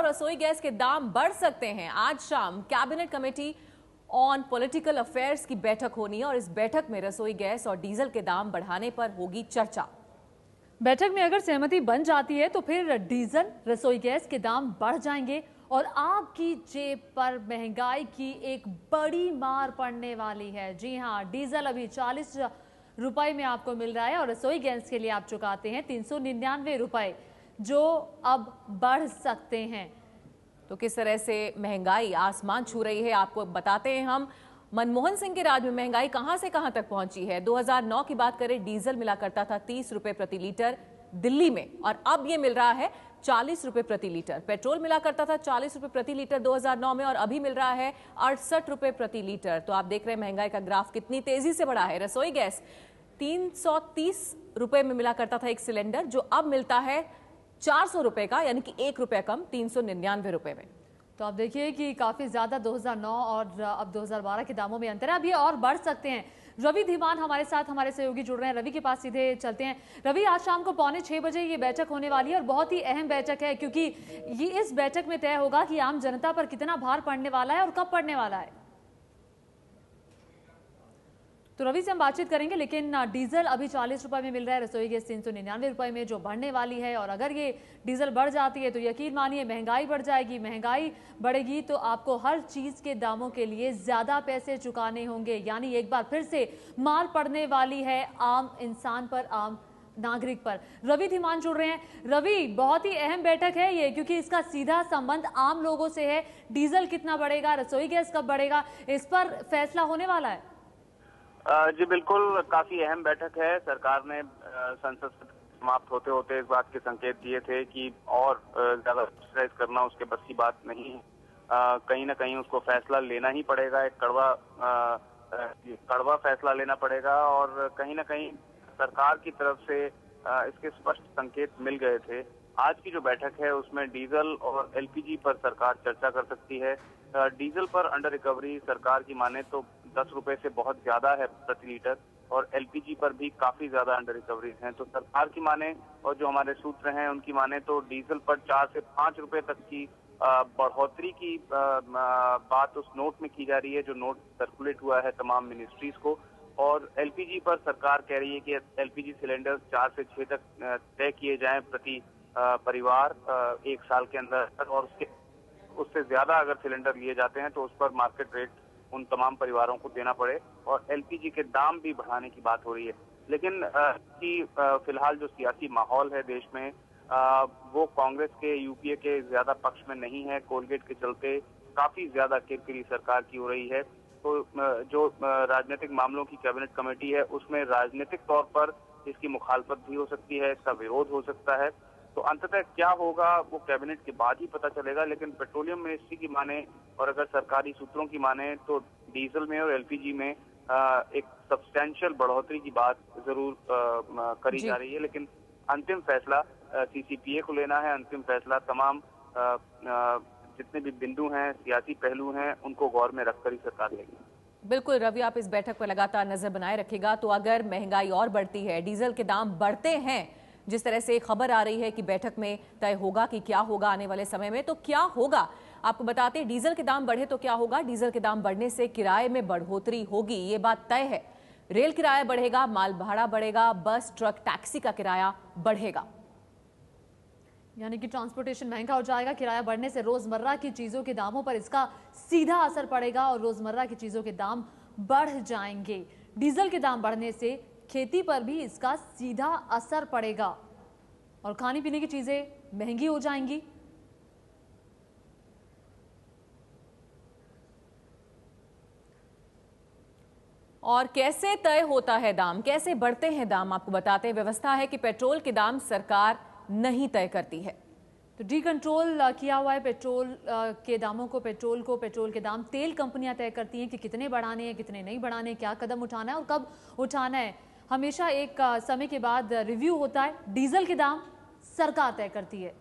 और रसोई गैस के दाम बढ़ सकते हैं। आज शाम cabinet committee on political affairs की बैठक होनी है और इस बैठक में रसोई गैस और डीजल के दाम बढ़ाने पर होगी चर्चा। बैठक में अगर सहमति बन जाती है तो फिर डीजल, रसोई गैस के दाम बढ़ जाएंगे और आपकी जेब पर महंगाई की एक बड़ी मार पड़ने वाली है। जी हाँ, डीजल अभी 40 रुपए में आपको मिल रहा है और रसोई गैस के लिए आप चुकाते हैं 399 रुपए, जो अब बढ़ सकते हैं। तो किस तरह से महंगाई आसमान छू रही है आपको बताते हैं हम। मनमोहन सिंह के राज में महंगाई कहां से कहां तक पहुंची है। 2009 की बात करें, डीजल मिला करता था 30 रुपए प्रति लीटर दिल्ली में और अब ये मिल रहा है 40 रुपए प्रति लीटर। पेट्रोल मिला करता था 40 रुपए प्रति लीटर 2009 में और अभी मिल रहा है 68 रुपए प्रति लीटर। तो आप देख रहे हैं महंगाई का ग्राफ कितनी तेजी से बढ़ा है। रसोई गैस 330 रुपए में मिला करता था एक सिलेंडर, जो अब मिलता है 400 रुपए का, यानी कि 1 रुपए कम, 399 रुपए में। तो आप देखिए कि काफी ज्यादा 2009 और अब 2012 के दामों में अंतर है। अब ये और बढ़ सकते हैं। रवि धीमान हमारे साथ, हमारे सहयोगी जुड़ रहे हैं। रवि के पास सीधे चलते हैं। रवि, आज शाम को 5:45 बजे ये बैठक होने वाली है और बहुत ही अहम बैठक है, क्योंकि ये इस बैठक में तय होगा कि आम जनता पर कितना भार पड़ने वाला है और कब पड़ने वाला है। तो रवि से हम बातचीत करेंगे, लेकिन डीजल अभी 40 रुपए में मिल रहा है, रसोई गैस 399 रुपए में, जो बढ़ने वाली है। और अगर ये डीजल बढ़ जाती है तो यकीन मानिए महंगाई बढ़ जाएगी। महंगाई बढ़ेगी तो आपको हर चीज के दामों के लिए ज्यादा पैसे चुकाने होंगे, यानी एक बार फिर से मार पड़ने वाली है आम इंसान पर, आम नागरिक पर। रवि धीमान जुड़ रहे हैं। रवि, बहुत ही अहम बैठक है ये, क्योंकि इसका सीधा संबंध आम लोगों से है। डीजल कितना बढ़ेगा, रसोई गैस कब बढ़ेगा, इस पर फैसला होने वाला है। जी बिल्कुल, काफी अहम बैठक है। सरकार ने संसद समाप्त होते होते इस बात के संकेत दिए थे कि और ज्यादा सब्सिडाइज करना उसके बस की बात नहीं है। कहीं ना कहीं उसको फैसला लेना ही पड़ेगा, एक कड़वा फैसला लेना पड़ेगा। और कहीं ना कहीं सरकार की तरफ से इसके स्पष्ट संकेत मिल गए थे। आज की जो बैठक है उसमें डीजल और एलपीजी पर सरकार चर्चा कर सकती है। डीजल पर अंडर रिकवरी सरकार की माने तो 10 रुपए से बहुत ज्यादा है प्रति लीटर, और एलपीजी पर भी काफी ज्यादा अंडर रिकवरी है। तो सरकार की माने और जो हमारे सूत्र हैं उनकी माने तो डीजल पर 4 से 5 रुपए तक की बढ़ोतरी की बात उस नोट में की जा रही है, जो नोट सर्कुलेट हुआ है तमाम मिनिस्ट्रीज को। और एलपीजी पर सरकार कह रही है कि एलपीजी सिलेंडर 4 से 6 तक तय किए जाएं प्रति परिवार 1 साल के अंदर, और उससे ज्यादा अगर सिलेंडर लिए जाते हैं तो उस पर मार्केट रेट उन तमाम परिवारों को देना पड़े, और एलपीजी के दाम भी बढ़ाने की बात हो रही है। लेकिन फिलहाल जो सियासी माहौल है देश में, वो कांग्रेस के, यूपीए के ज्यादा पक्ष में नहीं है। कोलगेट के चलते काफी ज्यादा किरकिरी सरकार की हो रही है। तो जो राजनीतिक मामलों की कैबिनेट कमेटी है उसमें राजनीतिक तौर पर इसकी मुखालफत भी हो सकती है, इसका विरोध हो सकता है। तो अंततः क्या होगा वो कैबिनेट के बाद ही पता चलेगा। लेकिन पेट्रोलियम मिनिस्ट्री की माने और अगर सरकारी सूत्रों की माने तो डीजल में और एलपीजी में एक सब्सटैंशियल बढ़ोतरी की बात जरूर करी जा रही है। लेकिन अंतिम फैसला सीसीपीए को लेना है। अंतिम फैसला तमाम जितने भी बिंदु हैं, सियासी पहलू हैं, उनको गौर में रखकर ही सरकार लेगी। बिल्कुल रवि, आप इस बैठक पर लगातार नजर बनाए रखिएगा। तो अगर महंगाई और बढ़ती है, डीजल के दाम बढ़ते हैं, जिस तरह से खबर आ रही है कि बैठक में तय होगा कि क्या होगा आने वाले समय में, तो क्या होगा आपको बताते हैं। डीजल के दाम बढ़े तो क्या होगा। डीजल के दाम बढ़ने से किराए में बढ़ोतरी होगी, ये बात तय है। रेल किराया बढ़ेगा, माल भाड़ा बढ़ेगा, बस, ट्रक, टैक्सी का किराया बढ़ेगा, यानी कि ट्रांसपोर्टेशन महंगा हो जाएगा। किराया बढ़ने से रोजमर्रा की चीजों के दामों पर इसका सीधा असर पड़ेगा और रोजमर्रा की चीजों के दाम बढ़ जाएंगे। डीजल के दाम बढ़ने से खेती पर भी इसका सीधा असर पड़ेगा और खाने पीने की चीजें महंगी हो जाएंगी। और कैसे तय होता है दाम, कैसे बढ़ते हैं दाम, आपको बताते हैं। व्यवस्था है कि पेट्रोल के दाम सरकार नहीं तय करती है। तो डी कंट्रोल किया हुआ है पेट्रोल के दामों को, पेट्रोल के दाम तेल कंपनियां तय करती हैं कि कितने बढ़ाने हैं, कितने नहीं बढ़ाने, क्या कदम उठाना है और कब उठाना है। हमेशा एक समय के बाद रिव्यू होता है। डीजल के दाम सरकार तय करती है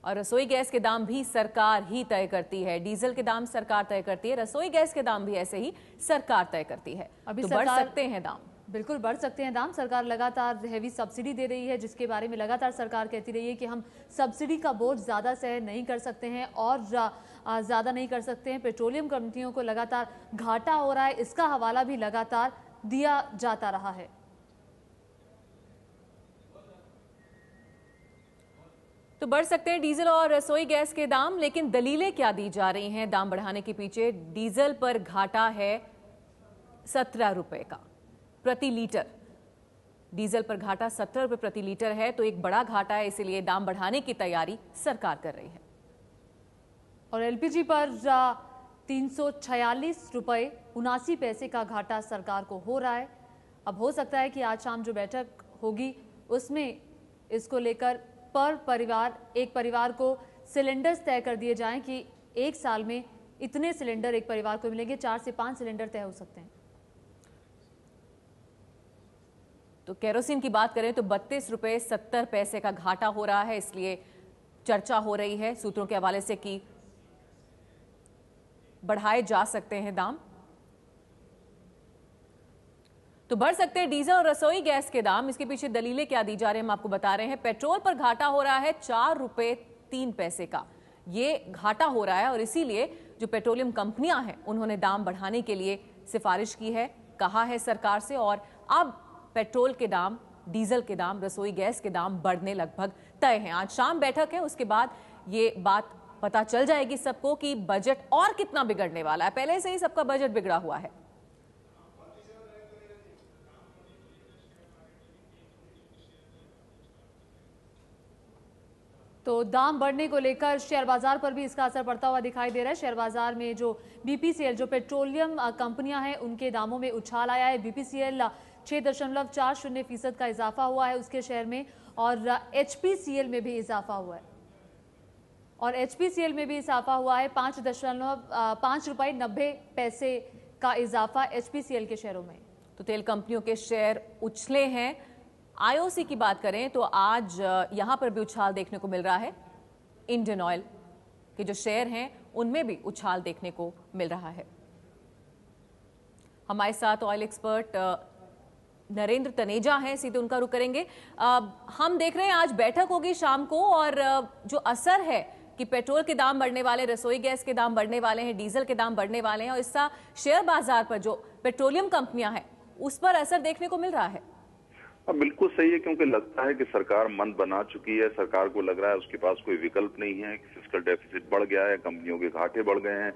और रसोई गैस के दाम भी सरकार ही तय करती है। डीजल के दाम सरकार तय करती है, रसोई गैस के दाम भी ऐसे ही सरकार तय करती है। अभी तो बढ़ सकते हैं दाम। बिल्कुल बढ़ सकते हैं दाम। सरकार लगातार हैवी सब्सिडी दे रही है, जिसके बारे में लगातार सरकार कहती रही है कि हम सब्सिडी का बोझ ज़्यादा सहन नहीं कर सकते हैं और ज़्यादा नहीं कर सकते हैं। पेट्रोलियम कंपनियों को लगातार घाटा हो रहा है, इसका हवाला भी लगातार दिया जाता रहा है। तो बढ़ सकते हैं डीजल और रसोई गैस के दाम, लेकिन दलीलें क्या दी जा रही हैं दाम बढ़ाने के पीछे? डीजल पर घाटा है 17 रुपए का प्रति लीटर। डीजल पर घाटा 17 रुपए प्रति लीटर है, तो एक बड़ा घाटा है, इसीलिए दाम बढ़ाने की तैयारी सरकार कर रही है। और एलपीजी पर 346 रुपए 79 पैसे का घाटा सरकार को हो रहा है। अब हो सकता है कि आज शाम जो बैठक होगी उसमें इसको लेकर पर परिवार, एक परिवार को सिलेंडर्स तय कर दिए जाएं कि एक साल में इतने सिलेंडर एक परिवार को मिलेंगे। 4 से 5 सिलेंडर तय हो सकते हैं। तो केरोसिन की बात करें तो 32 रुपए 70 पैसे का घाटा हो रहा है, इसलिए चर्चा हो रही है सूत्रों के हवाले से कि बढ़ाए जा सकते हैं दाम। तो बढ़ सकते हैं डीजल और रसोई गैस के दाम। इसके पीछे दलीलें क्या दी जा रही हैं हम आपको बता रहे हैं। पेट्रोल पर घाटा हो रहा है 4 रुपए 3 पैसे का, ये घाटा हो रहा है और इसीलिए जो पेट्रोलियम कंपनियां हैं उन्होंने दाम बढ़ाने के लिए सिफारिश की है, कहा है सरकार से। और अब पेट्रोल के दाम, डीजल के दाम, रसोई गैस के दाम बढ़ने लगभग तय हैं। आज शाम बैठक है, उसके बाद ये बात पता चल जाएगी सबको कि बजट और कितना बिगड़ने वाला है। पहले से ही सबका बजट बिगड़ा हुआ है। तो दाम बढ़ने को लेकर शेयर बाजार पर भी इसका असर पड़ता हुआ दिखाई दे रहा है। शेयर बाजार में जो बीपीसीएल, जो पेट्रोलियम कंपनियां हैं, उनके दामों में उछाल आया है। बीपीसीएल 6.40% का इजाफा हुआ है उसके शेयर में, और एचपीसीएल में भी इजाफा हुआ है। और एचपीसीएल में भी इजाफा हुआ है, 5 रुपए 90 पैसे का इजाफा एचपीसीएल के शेयरों में। तो तेल कंपनियों के शेयर उछले हैं। आईओसी की बात करें तो आज यहां पर भी उछाल देखने को मिल रहा है। इंडियन ऑयल के जो शेयर हैं उनमें भी उछाल देखने को मिल रहा है। हमारे साथ ऑयल एक्सपर्ट नरेंद्र तनेजा हैं, सीधे उनका रुख करेंगे। हम देख रहे हैं आज बैठक होगी शाम को, और जो असर है कि पेट्रोल के दाम बढ़ने वाले, रसोई गैस के दाम बढ़ने वाले हैं, डीजल के दाम बढ़ने वाले हैं, और इसका शेयर बाजार पर जो पेट्रोलियम कंपनियां हैं उस पर असर देखने को मिल रहा है। बिल्कुल सही है, क्योंकि लगता है कि सरकार मंद बना चुकी है। सरकार को लग रहा है उसके पास कोई विकल्प नहीं है, फिस्कल डेफिसिट बढ़ गया है, कंपनियों के घाटे बढ़ गए हैं,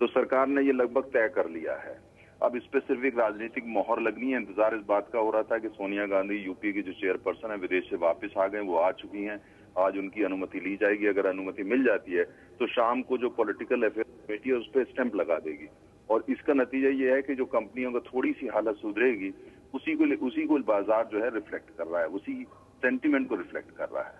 तो सरकार ने ये लगभग तय कर लिया है। अब इस पे सिर्फ एक राजनीतिक मोहर लगनी है। इंतजार इस बात का हो रहा था कि सोनिया गांधी, यूपी की जो चेयरपर्सन है, विदेश से वापस आ गए, वो आ चुकी हैं। आज उनकी अनुमति ली जाएगी। अगर अनुमति मिल जाती है तो शाम को जो पॉलिटिकल अफेयर कमेटी है उस पर स्टैंप लगा देगी, और इसका नतीजा ये है कि जो कंपनियों की थोड़ी सी हालत सुधरेगी, उसी को बाजार जो है रिफ्लेक्ट कर रहा है, उसी सेंटिमेंट को रिफ्लेक्ट कर रहा है।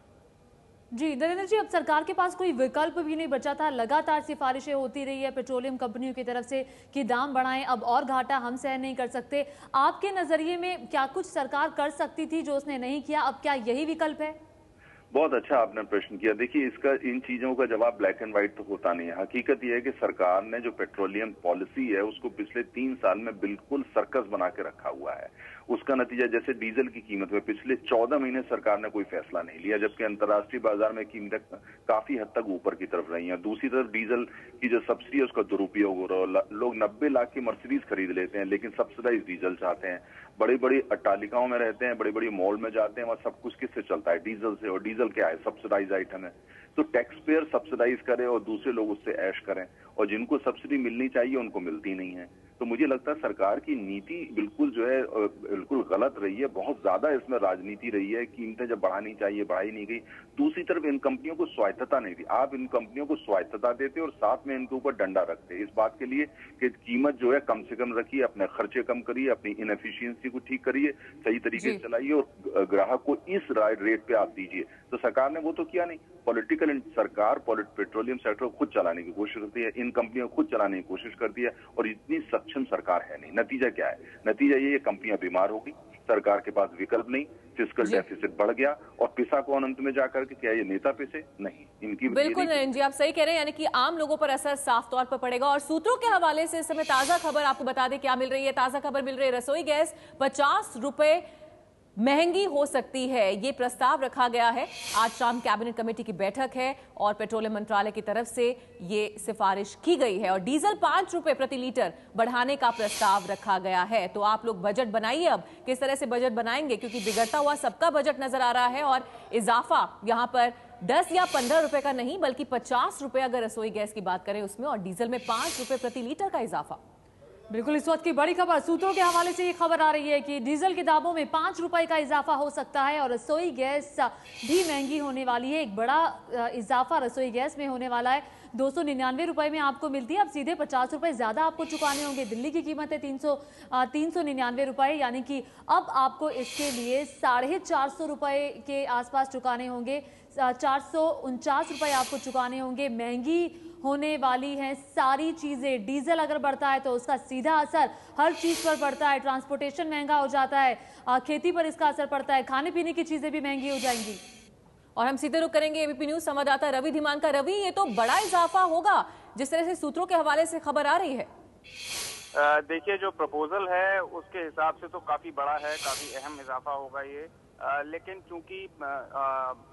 जी नरेंद्र जी, अब सरकार के पास कोई विकल्प भी नहीं बचा था। लगातार सिफारिशें होती रही है पेट्रोलियम कंपनियों की तरफ से कि दाम बढ़ाएं, अब और घाटा हम सहन नहीं कर सकते। आपके नजरिए में क्या कुछ सरकार कर सकती थी जो उसने नहीं किया? अब क्या यही विकल्प है? बहुत अच्छा आपने प्रश्न किया। देखिए, इसका, इन चीजों का जवाब ब्लैक एंड व्हाइट तो होता नहीं है। हकीकत यह है कि सरकार ने जो पेट्रोलियम पॉलिसी है उसको पिछले 3 साल में बिल्कुल सर्कस बना के रखा हुआ है। उसका नतीजा, जैसे डीजल की कीमत में पिछले 14 महीने सरकार ने कोई फैसला नहीं लिया, जबकि अंतर्राष्ट्रीय बाजार में कीमतें काफी हद तक ऊपर की तरफ रही हैं। दूसरी तरफ डीजल की जो सब्सिडी है उसका दुरुपयोग हो रहा है। लोग 90 लाख की मर्सिडीज खरीद लेते हैं, लेकिन सब्सिडाइज डीजल चाहते हैं। बड़ी बड़ी अट्टालिकाओं में रहते हैं, बड़ी बड़ी मॉल में जाते हैं, वहाँ सब कुछ किससे चलता है? डीजल से। और डीजल क्या है? सब्सिडाइज आइटम है। तो टैक्स पेयर सब्सिडाइज करे और दूसरे लोग उससे ऐश करें, और जिनको सब्सिडी मिलनी चाहिए उनको मिलती नहीं है। तो मुझे लगता है सरकार की नीति बिल्कुल जो है बिल्कुल गलत रही है। बहुत ज्यादा इसमें राजनीति रही है। कीमतें जब बढ़ानी चाहिए बढ़ाई नहीं गई। दूसरी तरफ इन कंपनियों को स्वायत्तता नहीं दी। आप इन कंपनियों को स्वायत्तता देते और साथ में इनके ऊपर डंडा रखते इस बात के लिए कि कीमत जो है कम से कम रखिए, अपने खर्चे कम करिए, अपनी इनएफिशिएंसी को ठीक करिए, सही तरीके से चलाइए और ग्राहक को इस रेट पे आप दीजिए। तो सरकार ने वो तो किया नहीं। पॉलिटिकल सरकार पेट्रोलियम सेक्टर को खुद चलाने की कोशिश करती है, इन कंपनियों को खुद चलाने की कोशिश करती है, और इतनी सक्षम सरकार है नहीं। नतीजा क्या है? नतीजा ये कंपनियां बीमार हो गई, सरकार के पास विकल्प नहीं, फिस्कल डेफिसिट बढ़ गया और पिसा कौन अंत में जाकर के? क्या ये नेता पिसे? नहीं, इनकी बिल्कुल नरेंद्र जी, आप सही कह रहे हैं, यानी कि आम लोगों पर असर साफ तौर पर पड़ेगा। और सूत्रों के हवाले से इस समय ताजा खबर आपको बता दें क्या मिल रही है। ताजा खबर मिल रही है, रसोई गैस 50 रुपए महंगी हो सकती है, ये प्रस्ताव रखा गया है। आज शाम कैबिनेट कमेटी की बैठक है और पेट्रोलियम मंत्रालय की तरफ से ये सिफारिश की गई है। और डीजल 5 रुपए प्रति लीटर बढ़ाने का प्रस्ताव रखा गया है। तो आप लोग बजट बनाइए, अब किस तरह से बजट बनाएंगे, क्योंकि बिगड़ता हुआ सबका बजट नजर आ रहा है। और इजाफा यहां पर 10 या 15 रुपए का नहीं, बल्कि 50 रुपए अगर रसोई गैस की बात करें उसमें, और डीजल में 5 रुपए प्रति लीटर का इजाफा। बिल्कुल, इस वक्त की बड़ी खबर सूत्रों के हवाले से ये खबर आ रही है कि डीजल के दामों में 5 रुपए का इजाफा हो सकता है और रसोई गैस भी महंगी होने वाली है। एक बड़ा इजाफा रसोई गैस में होने वाला है। 299 रुपए में आपको मिलती है, अब सीधे 50 रुपए ज्यादा आपको चुकाने होंगे। दिल्ली की कीमत है 399 रुपए, यानी कि अब आपको इसके लिए 450 रुपए के आसपास चुकाने होंगे। 449 रुपए आपको चुकाने होंगे। महंगी होने वाली हैं सारी चीजें। डीजल अगर बढ़ता है तो उसका सीधा असर हर चीज पर पड़ता है। ट्रांसपोर्टेशन महंगा हो जाता है, खेती पर इसका असर पड़ता है, खाने पीने की चीजें भी महंगी हो जाएंगी। और हम सीधे रुक करेंगे एबीपी न्यूज संवाददाता रवि धीमान का। रवि, ये तो बड़ा इजाफा होगा जिस तरह से सूत्रों के हवाले से खबर आ रही है। देखिए, जो प्रपोजल है उसके हिसाब से तो काफी बड़ा है, काफी अहम इजाफा होगा ये। लेकिन चूंकि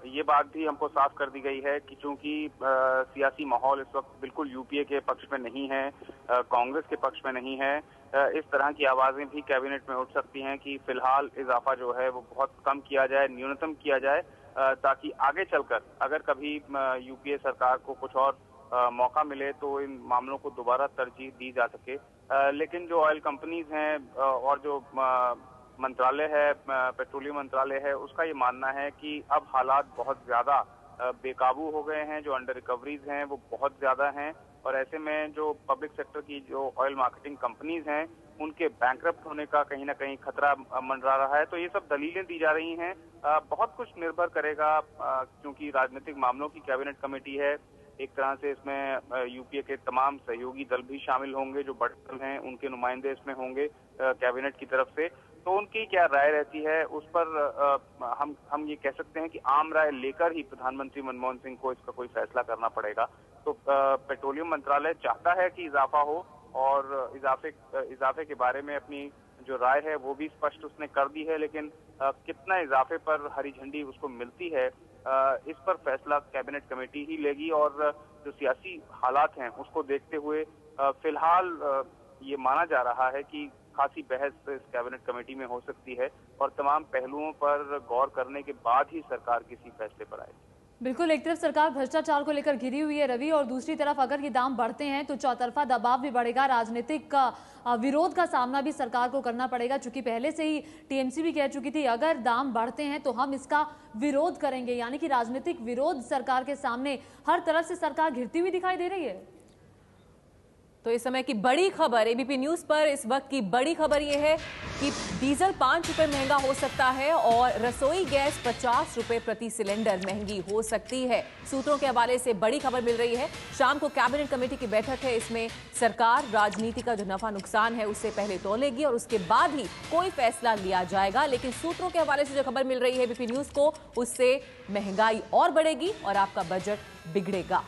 ये बात भी हमको साफ कर दी गई है कि चूंकि सियासी माहौल इस वक्त बिल्कुल यूपीए के पक्ष में नहीं है, कांग्रेस के पक्ष में नहीं है, इस तरह की आवाजें भी कैबिनेट में उठ सकती हैं कि फिलहाल इजाफा जो है वो बहुत कम किया जाए, न्यूनतम किया जाए, ताकि आगे चलकर अगर कभी यूपीए सरकार को कुछ और मौका मिले तो इन मामलों को दोबारा तरजीह दी जा सके। लेकिन जो ऑयल कंपनीज हैं और जो मंत्रालय है, पेट्रोलियम मंत्रालय है, उसका ये मानना है कि अब हालात बहुत ज्यादा बेकाबू हो गए हैं। जो अंडर रिकवरीज हैं वो बहुत ज्यादा हैं और ऐसे में जो पब्लिक सेक्टर की जो ऑयल मार्केटिंग कंपनीज हैं उनके बैंकरप्ट होने का कहीं ना कहीं खतरा मंडरा रहा है। तो ये सब दलीलें दी जा रही हैं। बहुत कुछ निर्भर करेगा, क्योंकि राजनीतिक मामलों की कैबिनेट कमेटी है। एक तरह से इसमें यूपीए के तमाम सहयोगी दल भी शामिल होंगे, जो बड़े दल हैं उनके नुमाइंदे इसमें होंगे कैबिनेट की तरफ से। तो उनकी क्या राय रहती है उस पर हम ये कह सकते हैं कि आम राय लेकर ही प्रधानमंत्री मनमोहन सिंह को इसका कोई फैसला करना पड़ेगा। तो पेट्रोलियम मंत्रालय चाहता है कि इजाफा हो और इजाफे के बारे में अपनी जो राय है वो भी स्पष्ट उसने कर दी है, लेकिन कितना इजाफे पर हरी झंडी उसको मिलती है इस पर फैसला कैबिनेट कमेटी ही लेगी। और जो सियासी हालात हैं उसको देखते हुए फिलहाल ये माना जा रहा है कि खासी बहस इस कैबिनेट कमेटी में हो सकती है और तमाम पहलुओं पर गौर करने के बाद ही सरकार किसी फैसले पर आएगी। बिल्कुल, एक तरफ सरकार भ्रष्टाचार को लेकर घिरी हुई है रवि, और दूसरी तरफ अगर ये दाम बढ़ते हैं तो चौतरफा दबाव भी बढ़ेगा। राजनीतिक विरोध का सामना भी सरकार को करना पड़ेगा, चूंकि पहले से ही टीएमसी भी कह चुकी थी अगर दाम बढ़ते हैं तो हम इसका विरोध करेंगे। यानी कि राजनीतिक विरोध सरकार के सामने हर तरफ से सरकार घिरती हुई दिखाई दे रही है। तो इस समय की बड़ी खबर एबीपी न्यूज पर, इस वक्त की बड़ी खबर यह है कि डीजल 5 रुपए महंगा हो सकता है और रसोई गैस 50 रुपए प्रति सिलेंडर महंगी हो सकती है। सूत्रों के हवाले से बड़ी खबर मिल रही है। शाम को कैबिनेट कमेटी की बैठक है, इसमें सरकार राजनीति का जो नफा नुकसान है उससे पहले तौलेगी और उसके बाद ही कोई फैसला लिया जाएगा। लेकिन सूत्रों के हवाले से जो खबर मिल रही है एबीपी न्यूज को, उससे महंगाई और बढ़ेगी और आपका बजट बिगड़ेगा।